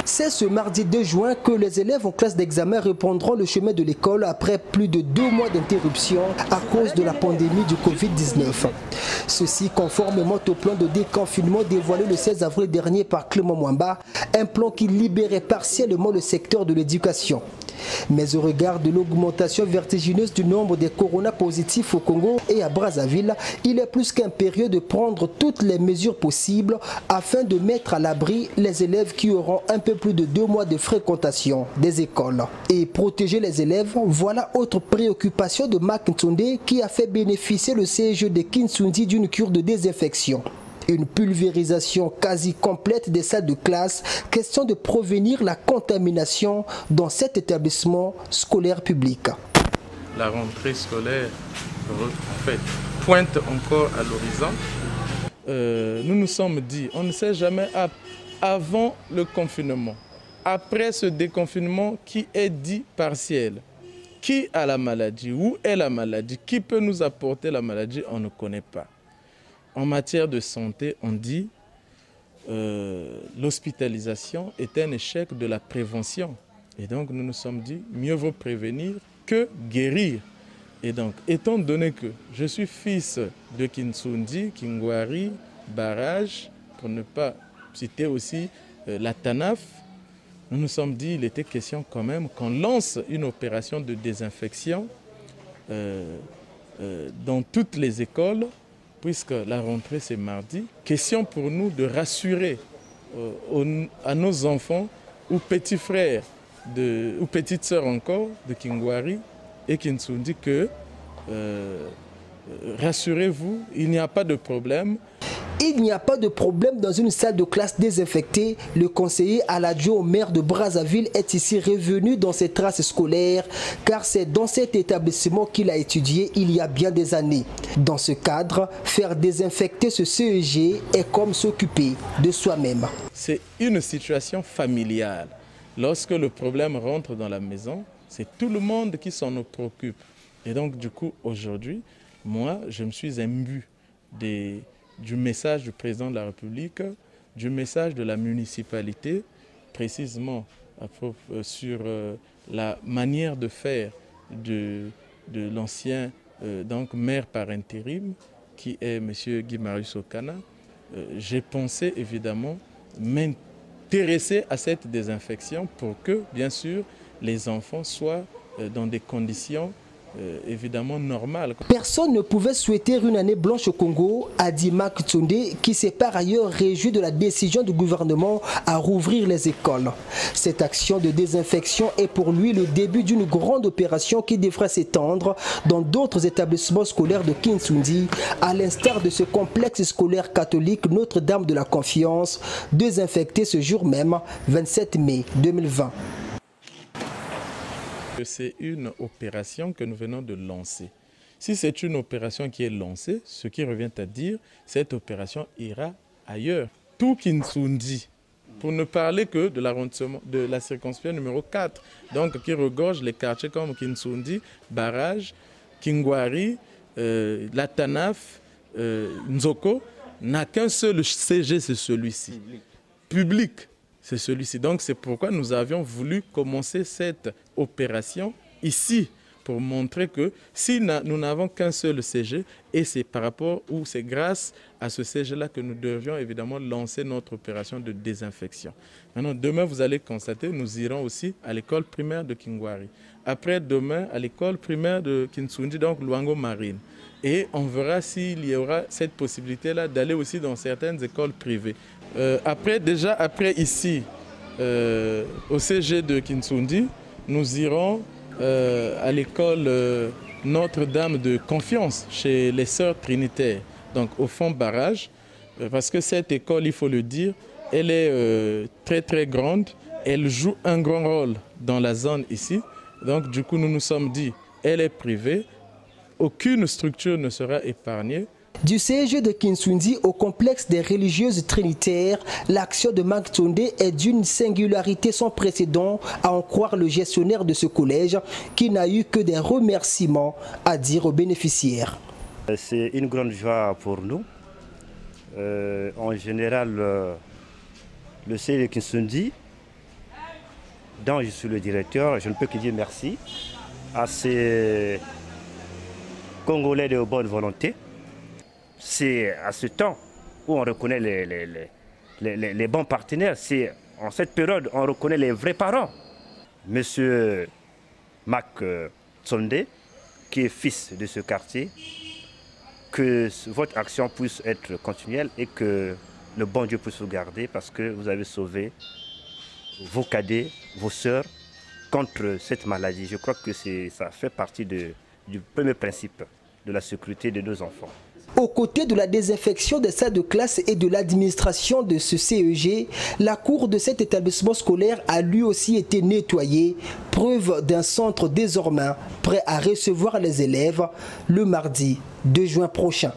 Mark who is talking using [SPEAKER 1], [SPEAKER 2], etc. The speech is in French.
[SPEAKER 1] C'est ce mardi 2 juin que les élèves en classe d'examen reprendront le chemin de l'école après plus de 2 mois d'interruption à cause de la pandémie du Covid-19. Ceci conformément au plan de déconfinement dévoilé le 16 avril dernier par Clément Mwamba, un plan qui libérait partiellement le secteur de l'éducation. Mais au regard de l'augmentation vertigineuse du nombre des coronapositifs au Congo et à Brazzaville, il est plus qu'impérieux de prendre toutes les mesures possibles afin de mettre à l'abri les élèves qui auront un peu plus de 2 mois de fréquentation des écoles. Et protéger les élèves, voilà autre préoccupation de Marc Ntsonde qui a fait bénéficier le CEG de Kinsundi d'une cure de désinfection. Une pulvérisation quasi complète des salles de classe, question de prévenir la contamination dans cet établissement scolaire public.
[SPEAKER 2] La rentrée scolaire en fait, pointe encore à l'horizon. Nous nous sommes dit, on ne sait jamais avant le confinement, après ce déconfinement qui est dit partiel, qui a la maladie, où est la maladie, qui peut nous apporter la maladie, on ne connaît pas. En matière de santé, on dit l'hospitalisation est un échec de la prévention. Et donc, nous nous sommes dit, mieux vaut prévenir que guérir. Et donc, étant donné que je suis fils de Kinsundi, Kingwari, Barrage, pour ne pas citer aussi la TANAF, nous nous sommes dit qu'il était question quand même qu'on lance une opération de désinfection dans toutes les écoles, puisque la rentrée c'est mardi. Question pour nous de rassurer à nos enfants ou petits frères ou petites sœurs encore de Kingwari et Kinsundi que rassurez-vous, il n'y a pas de problème.
[SPEAKER 1] Il n'y a pas de problème dans une salle de classe désinfectée. Le conseiller Aladjo au maire de Brazzaville est ici revenu dans ses traces scolaires car c'est dans cet établissement qu'il a étudié il y a bien des années. Dans ce cadre, faire désinfecter ce CEG est comme s'occuper de soi-même.
[SPEAKER 2] C'est une situation familiale. Lorsque le problème rentre dans la maison, c'est tout le monde qui s'en préoccupe. Et donc du coup, aujourd'hui, moi, je me suis imbu du message du président de la République, du message de la municipalité, précisément sur la manière de faire de l'ancien maire par intérim, qui est M. Guy Marius Okana. J'ai pensé évidemment m'intéresser à cette désinfection pour que, bien sûr, les enfants soient dans des conditions évidemment normal.
[SPEAKER 1] Personne ne pouvait souhaiter une année blanche au Congo, a dit Marc Ntsonde, qui s'est par ailleurs réjoui de la décision du gouvernement à rouvrir les écoles. Cette action de désinfection est pour lui le début d'une grande opération qui devrait s'étendre dans d'autres établissements scolaires de Kinsundi, à l'instar de ce complexe scolaire catholique Notre-Dame de la Confiance, désinfecté ce jour même, 27 mai 2020.
[SPEAKER 2] C'est une opération que nous venons de lancer. Si c'est une opération qui est lancée, ce qui revient à dire, cette opération ira ailleurs. Tout Kinsundi, pour ne parler que de l'arrondissement de la circonscription numéro 4, donc qui regorge les quartiers comme Kinsundi, Barrage, Kingwari, la Tanaf, Nzoko, n'a qu'un seul CG, c'est celui-ci. Public. C'est celui-ci. Donc c'est pourquoi nous avions voulu commencer cette opération ici pour montrer que si nous n'avons qu'un seul CG, et c'est par rapport ou c'est grâce à ce CG-là que nous devions évidemment lancer notre opération de désinfection. Maintenant, demain, vous allez constater, nous irons aussi à l'école primaire de Kingwari. Après, demain, à l'école primaire de Kinsundi, donc Luango Marine. Et on verra s'il y aura cette possibilité-là d'aller aussi dans certaines écoles privées. Après ici, au CG de Kinsundi, nous irons à l'école Notre-Dame de Confiance, chez les Sœurs Trinitaires, donc au fond Barrage, parce que cette école, il faut le dire, elle est très très grande, elle joue un grand rôle dans la zone ici, donc du coup nous nous sommes dit, elle est privée, aucune structure ne sera épargnée.
[SPEAKER 1] Du CEG de Kinsundi au complexe des religieuses trinitaires, l'action de Marc Ntsonde est d'une singularité sans précédent, à en croire le gestionnaire de ce collège, qui n'a eu que des remerciements à dire aux bénéficiaires.
[SPEAKER 3] C'est une grande joie pour nous. En général, le CEG Kinsundi, dont je suis le directeur, je ne peux que dire merci à ces Congolais de bonne volonté. C'est à ce temps où on reconnaît les bons partenaires. C'est en cette période on reconnaît les vrais parents. Monsieur Mac Tsonde, qui est fils de ce quartier, que votre action puisse être continuelle et que le bon Dieu puisse vous garder parce que vous avez sauvé vos cadets, vos sœurs contre cette maladie. Je crois que ça fait partie du premier principe de la sécurité de nos enfants.
[SPEAKER 1] Aux côtés de la désinfection des salles de classe et de l'administration de ce CEG, la cour de cet établissement scolaire a lui aussi été nettoyée, preuve d'un centre désormais prêt à recevoir les élèves le mardi 2 juin prochain.